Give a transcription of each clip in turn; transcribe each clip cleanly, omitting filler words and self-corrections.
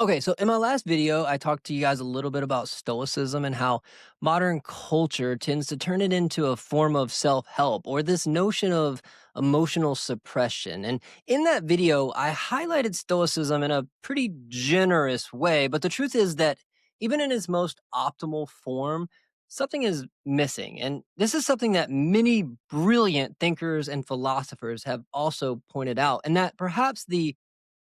Okay, so in my last video, I talked to you guys a little bit about Stoicism and how modern culture tends to turn it into a form of self help or this notion of emotional suppression. And in that video, I highlighted Stoicism in a pretty generous way. But the truth is that even in its most optimal form, something is missing. And this is something that many brilliant thinkers and philosophers have also pointed out, and that perhaps the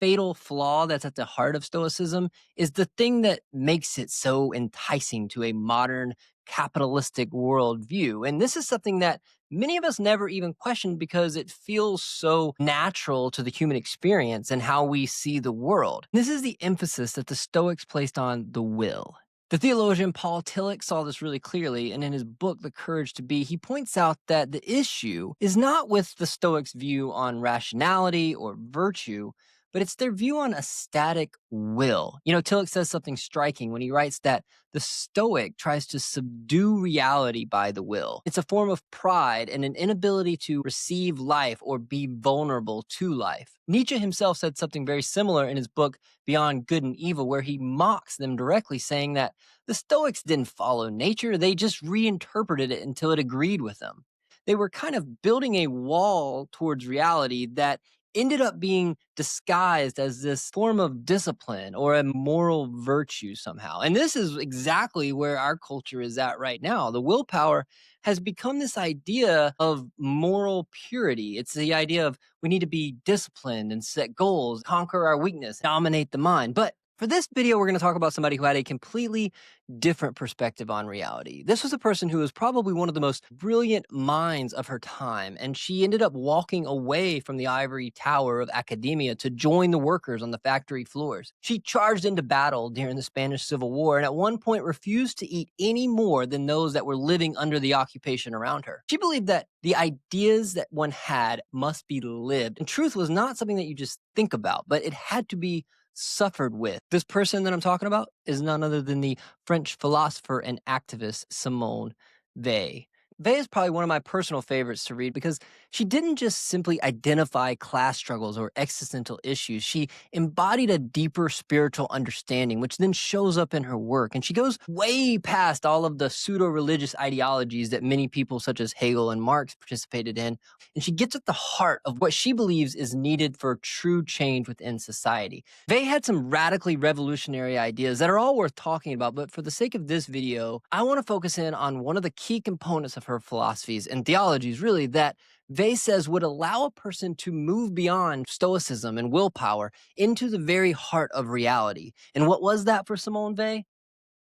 fatal flaw that's at the heart of Stoicism is the thing that makes it so enticing to a modern capitalistic worldview. And this is something that many of us never even questioned because it feels so natural to the human experience and how we see the world. This is the emphasis that the Stoics placed on the will. The theologian Paul Tillich saw this really clearly, and in his book, The Courage to Be, he points out that the issue is not with the Stoics' view on rationality or virtue, but it's their view on a static will. Tillich says something striking when he writes that the Stoic tries to subdue reality by the will. It's a form of pride and an inability to receive life or be vulnerable to life. Nietzsche himself said something very similar in his book, Beyond Good and Evil, where he mocks them directly, saying that the Stoics didn't follow nature, they just reinterpreted it until it agreed with them. They were kind of building a wall towards reality that ended up being disguised as this form of discipline or a moral virtue somehow. And this is exactly where our culture is at right now. The willpower has become this idea of moral purity. It's the idea of we need to be disciplined and set goals, conquer our weakness, dominate the mind. But for this video, we're going to talk about somebody who had a completely different perspective on reality. This was a person who was probably one of the most brilliant minds of her time, and she ended up walking away from the ivory tower of academia to join the workers on the factory floors. She charged into battle during the Spanish Civil War and at one point refused to eat any more than those that were living under the occupation around her. She believed that the ideas that one had must be lived, and truth was not something that you just think about, but it had to be suffered with. This person that I'm talking about is none other than the French philosopher and activist Simone Weil. Weil is probably one of my personal favorites to read because she didn't just simply identify class struggles or existential issues. She embodied a deeper spiritual understanding, which then shows up in her work. And she goes way past all of the pseudo-religious ideologies that many people such as Hegel and Marx participated in. And she gets at the heart of what she believes is needed for true change within society. They had some radically revolutionary ideas that are all worth talking about, but for the sake of this video, I want to focus in on one of the key components of her philosophies and theologies, really, that Weil says would allow a person to move beyond stoicism and willpower into the very heart of reality. And what was that for Simone Weil?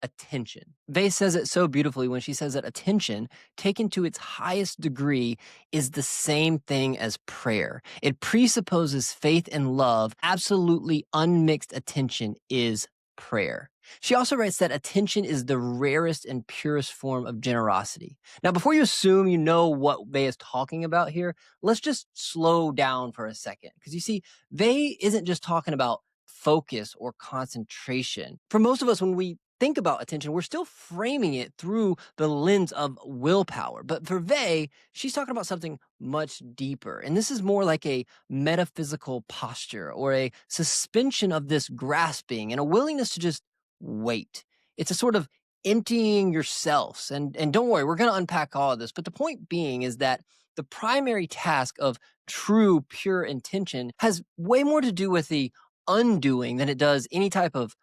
Attention. Weil says it so beautifully when she says that attention, taken to its highest degree, is the same thing as prayer. It presupposes faith and love. Absolutely unmixed attention is prayer. She also writes that attention is the rarest and purest form of generosity. Now, before you assume you know what Weil is talking about here, let's just slow down for a second. Because you see, Weil isn't just talking about focus or concentration. For most of us, when we think about attention, we're still framing it through the lens of willpower. But for Weil, she's talking about something much deeper. And this is more like a metaphysical posture or a suspension of this grasping and a willingness to just wait. It's a sort of emptying yourselves. And don't worry, we're going to unpack all of this. But the point being is that the primary task of true, pure intention has way more to do with the undoing than it does any type of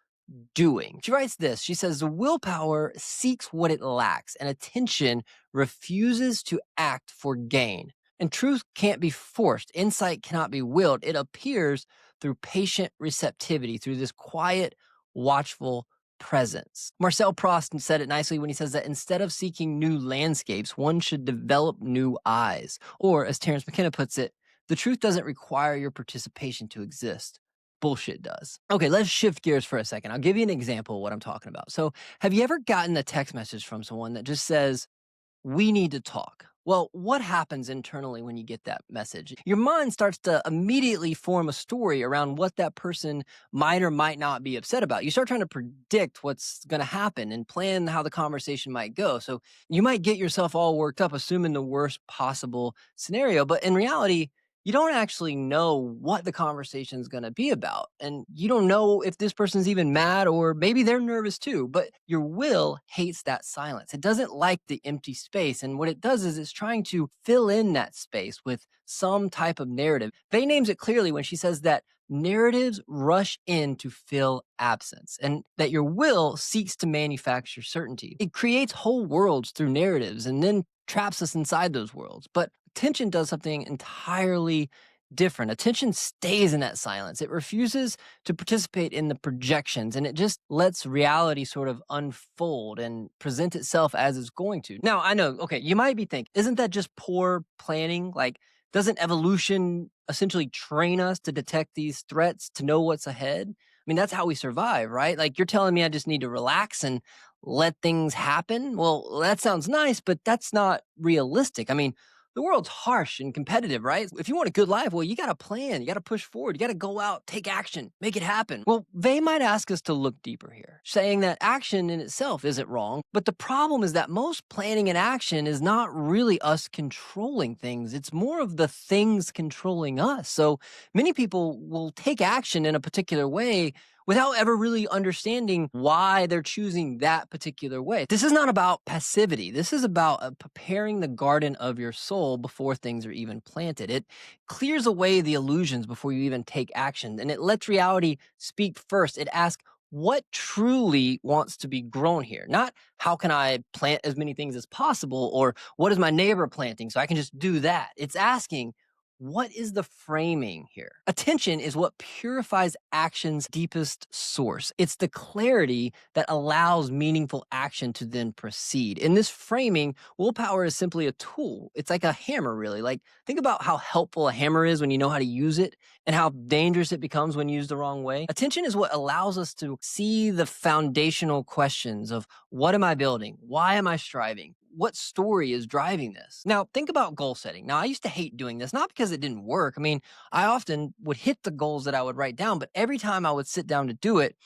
doing. She writes this. She says, the willpower seeks what it lacks, and attention refuses to act for gain. And truth can't be forced. Insight cannot be willed. It appears through patient receptivity, through this quiet, watchful presence. Marcel Proust said it nicely when he says that instead of seeking new landscapes, one should develop new eyes. Or, as Terence McKenna puts it, the truth doesn't require your participation to exist. Bullshit does. Okay, let's shift gears for a second. I'll give you an example of what I'm talking about. So, have you ever gotten a text message from someone that just says, "We need to talk"? Well, what happens internally when you get that message? Your mind starts to immediately form a story around what that person might or might not be upset about. You start trying to predict what's going to happen and plan how the conversation might go. So you might get yourself all worked up, assuming the worst possible scenario. But in reality, you don't actually know what the conversation is going to be about. And you don't know if this person's even mad or maybe they're nervous too. But your will hates that silence. It doesn't like the empty space. And what it does is it's trying to fill in that space with some type of narrative. Faye names it clearly when she says that narratives rush in to fill absence and that your will seeks to manufacture certainty. It creates whole worlds through narratives and then traps us inside those worlds. But attention does something entirely different. Attention stays in that silence. It refuses to participate in the projections and it just lets reality sort of unfold and present itself as it's going to. Now, I know, okay, you might be thinking, isn't that just poor planning? Like, doesn't evolution essentially train us to detect these threats, to know what's ahead? I mean, that's how we survive, right? Like, you're telling me I just need to relax and let things happen? Well, that sounds nice, but that's not realistic. I mean, the world's harsh and competitive, right? If you want a good life, well, you got to plan, you got to push forward, you got to go out, take action, make it happen. Well, they might ask us to look deeper here, saying that action in itself isn't wrong. But the problem is that most planning and action is not really us controlling things. It's more of the things controlling us. So many people will take action in a particular way without ever really understanding why they're choosing that particular way. This is not about passivity. This is about preparing the garden of your soul before things are even planted. It clears away the illusions before you even take action, and it lets reality speak first. It asks, what truly wants to be grown here? Not how can I plant as many things as possible or what is my neighbor planting so I can just do that. It's asking, what is the framing here? Attention is what purifies action's deepest source. It's the clarity that allows meaningful action to then proceed. In this framing, willpower is simply a tool. It's like a hammer, really. Like, think about how helpful a hammer is when you know how to use it and how dangerous it becomes when used the wrong way. Attention is what allows us to see the foundational questions of what am I building? Why am I striving? What story is driving this? Now, think about goal setting. Now, I used to hate doing this, not because it didn't work. I mean, I often would hit the goals that I would write down, but every time I would sit down to do it,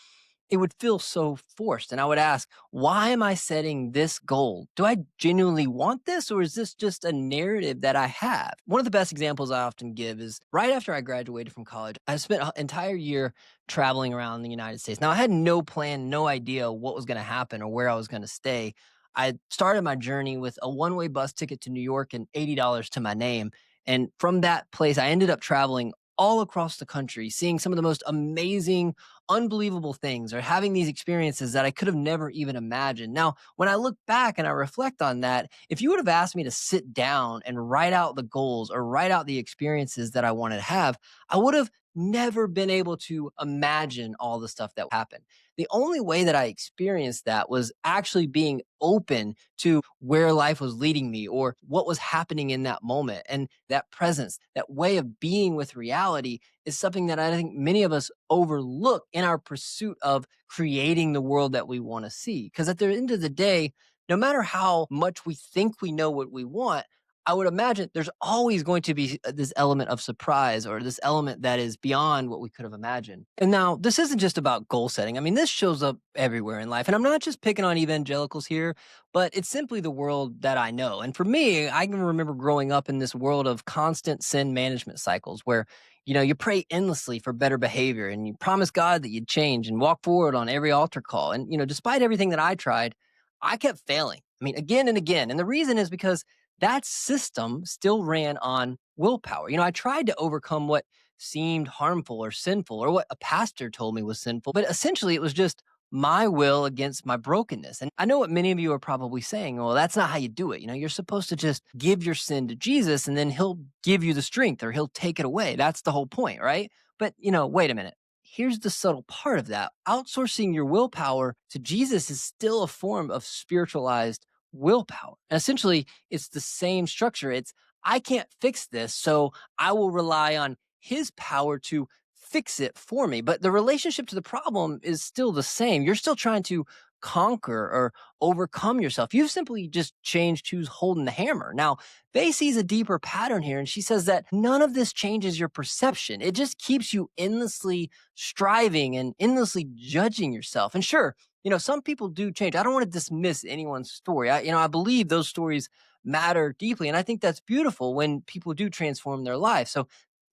it would feel so forced. And I would ask, why am I setting this goal? Do I genuinely want this, or is this just a narrative that I have? One of the best examples I often give is right after I graduated from college, I spent an entire year traveling around the United States. Now, I had no plan, no idea what was going to happen or where I was going to stay. I started my journey with a one-way bus ticket to New York and $80 to my name. And from that place, I ended up traveling all across the country, seeing some of the most amazing, unbelievable things or having these experiences that I could have never even imagined. Now, when I look back and I reflect on that, if you would have asked me to sit down and write out the goals or write out the experiences that I wanted to have, I would have never been able to imagine all the stuff that happened. The only way that I experienced that was actually being open to where life was leading me or what was happening in that moment. And that presence, that way of being with reality is something that I think many of us overlook in our pursuit of creating the world that we want to see. Because at the end of the day, no matter how much we think we know what we want, I would imagine there's always going to be this element of surprise or this element that is beyond what we could have imagined. And now, this isn't just about goal setting. I mean, this shows up everywhere in life. And I'm not just picking on evangelicals here, but it's simply the world that I know. And for me, I can remember growing up in this world of constant sin management cycles where you pray endlessly for better behavior and you promise God that you'd change and walk forward on every altar call. And, despite everything that I tried, I kept failing. I mean, again and again. And the reason is because that system still ran on willpower. I tried to overcome what seemed harmful or sinful or what a pastor told me was sinful, but essentially it was just my will against my brokenness. And I know what many of you are probably saying, well, that's not how you do it. You're supposed to just give your sin to Jesus and then he'll give you the strength or he'll take it away. That's the whole point, right? But, wait a minute. Here's the subtle part of that. Outsourcing your willpower to Jesus is still a form of spiritualized willpower. And essentially, it's the same structure. It's, I can't fix this, so I will rely on his power to fix it for me. But the relationship to the problem is still the same. You're still trying to conquer or overcome yourself. You've simply just changed who's holding the hammer. Now, Faye sees a deeper pattern here, and she says that none of this changes your perception. It just keeps you endlessly striving and endlessly judging yourself. And sure, some people do change. I don't want to dismiss anyone's story. I believe those stories matter deeply. And I think that's beautiful when people do transform their life. So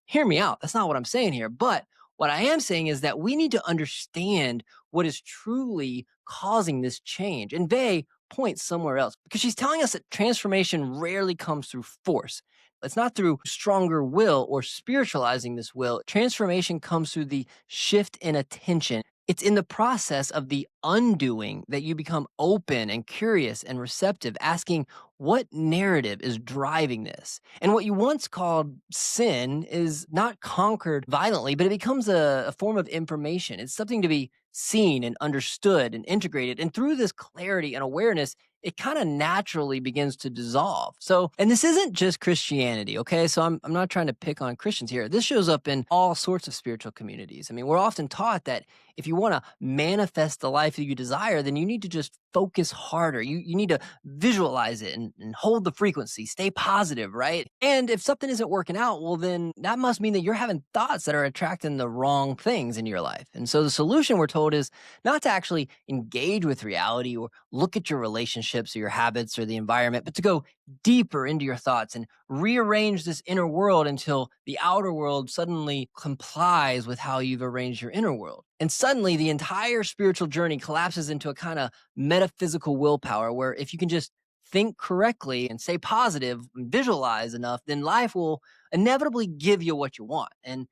hear me out. That's not what I'm saying here. But what I am saying is that we need to understand what is truly causing this change. And Vey points somewhere else because she's telling us that transformation rarely comes through force. It's not through stronger will or spiritualizing this will. Transformation comes through the shift in attention. It's in the process of the undoing that you become open and curious and receptive, asking what narrative is driving this. And what you once called sin is not conquered violently, but it becomes a form of information. It's something to be seen and understood and integrated. And through this clarity and awareness, it kind of naturally begins to dissolve. So, and this isn't just Christianity, okay? So I'm not trying to pick on Christians here. This shows up in all sorts of spiritual communities. I mean, we're often taught that if you want to manifest the life that you desire, then you need to just focus harder. You need to visualize it and hold the frequency, stay positive, right? And if something isn't working out, well, then that must mean that you're having thoughts that are attracting the wrong things in your life. And so the solution, we're told, is not to actually engage with reality or look at your relationships or your habits or the environment, but to go deeper into your thoughts and rearrange this inner world until the outer world suddenly complies with how you've arranged your inner world. And suddenly the entire spiritual journey collapses into a kind of metaphysical willpower where if you can just think correctly and stay positive and visualize enough, then life will inevitably give you what you want. And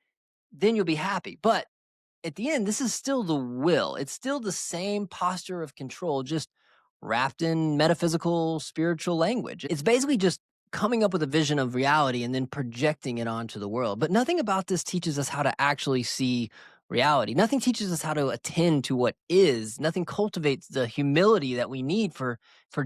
then you'll be happy. But at the end, this is still the will. It's still the same posture of control, just wrapped in metaphysical, spiritual language. It's basically just coming up with a vision of reality and then projecting it onto the world. But nothing about this teaches us how to actually see reality. Nothing teaches us how to attend to what is. Nothing cultivates the humility that we need for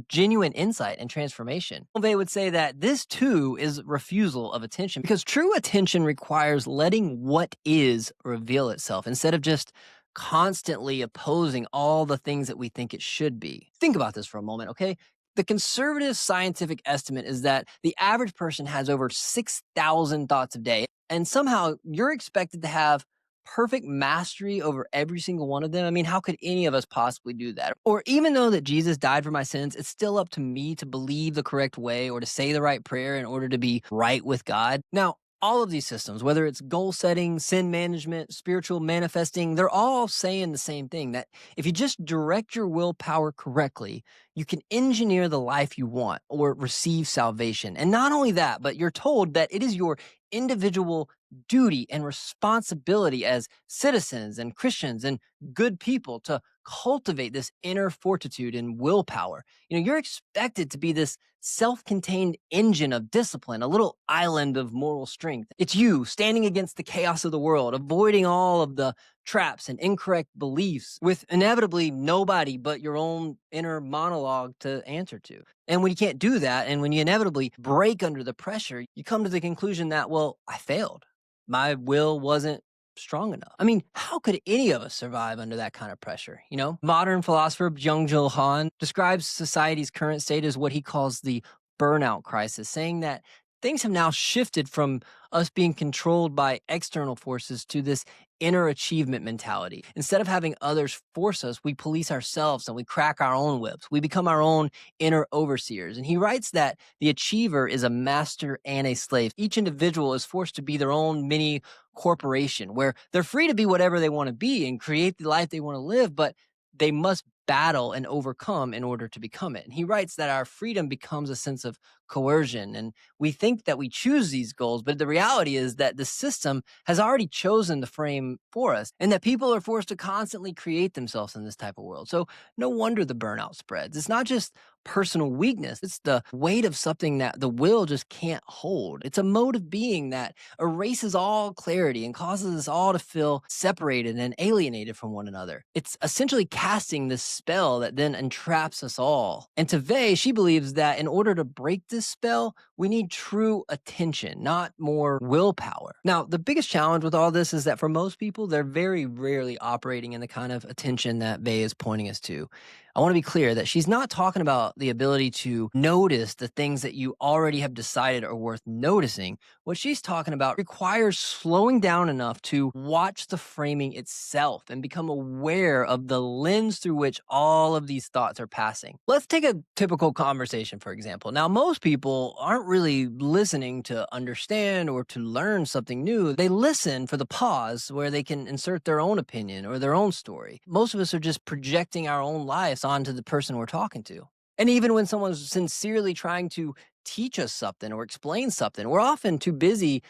genuine insight and transformation. They would say that this too is refusal of attention because true attention requires letting what is reveal itself instead of just constantly opposing all the things that we think it should be. Think about this for a moment, okay? The conservative scientific estimate is that the average person has over 6,000 thoughts a day, and somehow you're expected to have perfect mastery over every single one of them. I mean, how could any of us possibly do that? Or even though that Jesus died for my sins, it's still up to me to believe the correct way or to say the right prayer in order to be right with God. Now, all of these systems, whether it's goal setting, sin management, spiritual manifesting, they're all saying the same thing, that if you just direct your willpower correctly, you can engineer the life you want or receive salvation. And not only that, but you're told that it is your individual duty and responsibility as citizens and Christians and good people to cultivate this inner fortitude and willpower. You're expected to be this self-contained engine of discipline, a little island of moral strength. It's you standing against the chaos of the world, avoiding all of the traps and incorrect beliefs with inevitably nobody but your own inner monologue to answer to. And when you can't do that, and when you inevitably break under the pressure, you come to the conclusion that, well, I failed. My will wasn't strong enough. I mean, how could any of us survive under that kind of pressure? Modern philosopher Byung-Chul Han describes society's current state as what he calls the burnout crisis, saying that things have now shifted from us being controlled by external forces to this inner achievement mentality. Instead of having others force us, we police ourselves and we crack our own whips. We become our own inner overseers. And he writes that the achiever is a master and a slave. Each individual is forced to be their own mini corporation where they're free to be whatever they want to be and create the life they want to live, but they must battle and overcome in order to become it. And he writes that our freedom becomes a sense of coercion. And we think that we choose these goals, but the reality is that the system has already chosen the frame for us and that people are forced to constantly create themselves in this type of world. So no wonder the burnout spreads. It's not just personal weakness. It's the weight of something that the will just can't hold. It's a mode of being that erases all clarity and causes us all to feel separated and alienated from one another. It's essentially casting this spell that then entraps us all. And to Vey, she believes that in order to break this spell, we need true attention, not more willpower. Now, the biggest challenge with all this is that for most people, they're very rarely operating in the kind of attention that Vey is pointing us to. I want to be clear that she's not talking about the ability to notice the things that you already have decided are worth noticing. What she's talking about requires slowing down enough to watch the framing itself and become aware of the lens through which all of these thoughts are passing. Let's take a typical conversation, for example. Now, most people aren't really listening to understand or to learn something new. They listen for the pause where they can insert their own opinion or their own story. Most of us are just projecting our own lives onto the person we're talking to. And even when someone's sincerely trying to teach us something or explain something, we're often too busy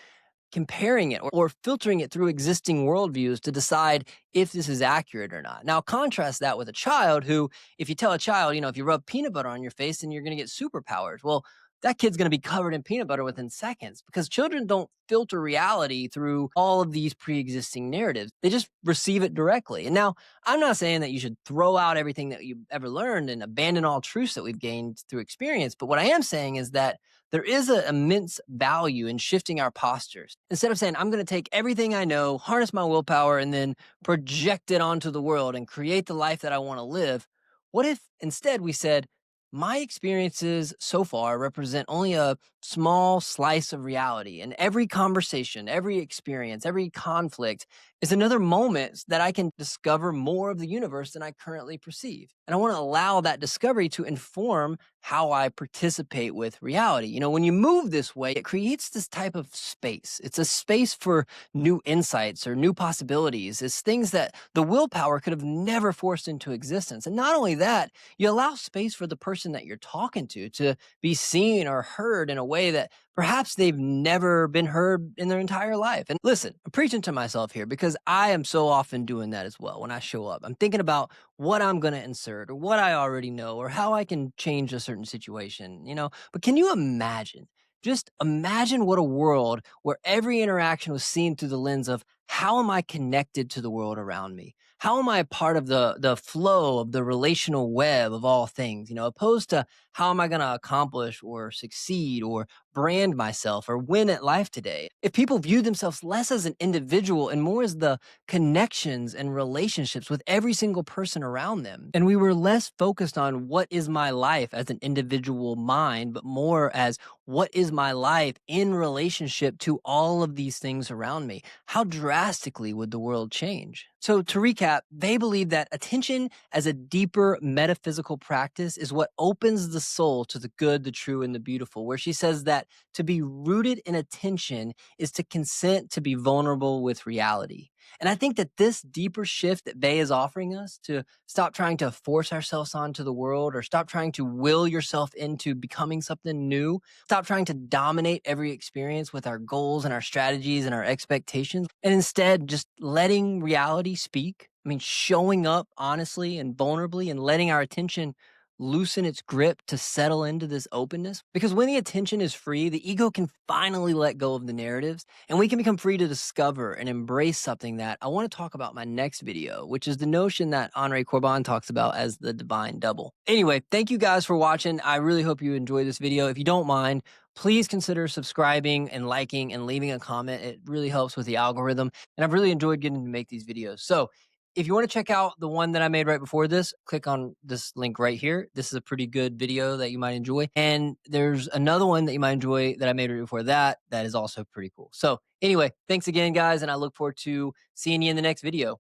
comparing it or filtering it through existing worldviews to decide if this is accurate or not. Now, contrast that with a child who, if you tell a child, if you rub peanut butter on your face, then you're going to get superpowers. Well, that kid's going to be covered in peanut butter within seconds because children don't filter reality through all of these pre existing narratives. They just receive it directly. And now, I'm not saying that you should throw out everything that you've ever learned and abandon all truths that we've gained through experience. But what I am saying is that there is an immense value in shifting our postures. Instead of saying, I'm going to take everything I know, harness my willpower, and then project it onto the world and create the life that I want to live, what if instead we said, my experiences so far represent only a small slice of reality, and every conversation, every experience, every conflict is another moment that I can discover more of the universe than I currently perceive. And I want to allow that discovery to inform how I participate with reality. When you move this way, it creates this type of space. It's a space for new insights or new possibilities. It's things that the willpower could have never forced into existence. And not only that, you allow space for the person that you're talking to be seen or heard in a way that perhaps they've never been heard in their entire life. And listen, I'm preaching to myself here because I am so often doing that as well when I show up. I'm thinking about what I'm going to insert or what I already know or how I can change a certain situation. But can you imagine? Just imagine what a world where every interaction was seen through the lens of how am I connected to the world around me? How am I a part of the flow of the relational web of all things, opposed to how am I going to accomplish or succeed or brand myself or win at life today? If people view themselves less as an individual and more as the connections and relationships with every single person around them, and we were less focused on what is my life as an individual mind, but more as what is my life in relationship to all of these things around me, how drastically would the world change? So, to recap, they believe that attention as a deeper metaphysical practice is what opens the soul to the good, the true, and the beautiful. Where she says that to be rooted in attention is to consent to be vulnerable with reality. And I think that this deeper shift that Bay is offering us to stop trying to force ourselves onto the world or stop trying to will yourself into becoming something new, stop trying to dominate every experience with our goals and our strategies and our expectations, and instead just letting reality speak. I mean, showing up honestly and vulnerably and letting our attention loosen its grip to settle into this openness. Because when the attention is free, the ego can finally let go of the narratives and we can become free to discover and embrace something that I want to talk about in my next video, which is the notion that Henri Corbin talks about as the divine double. Anyway, thank you guys for watching. I really hope you enjoyed this video. If you don't mind, please consider subscribing and liking and leaving a comment. It really helps with the algorithm. And I've really enjoyed getting to make these videos. So if you want to check out the one that I made right before this, click on this link right here. This is a pretty good video that you might enjoy. And there's another one that you might enjoy that I made right before that is also pretty cool. So anyway, thanks again, guys. And I look forward to seeing you in the next video.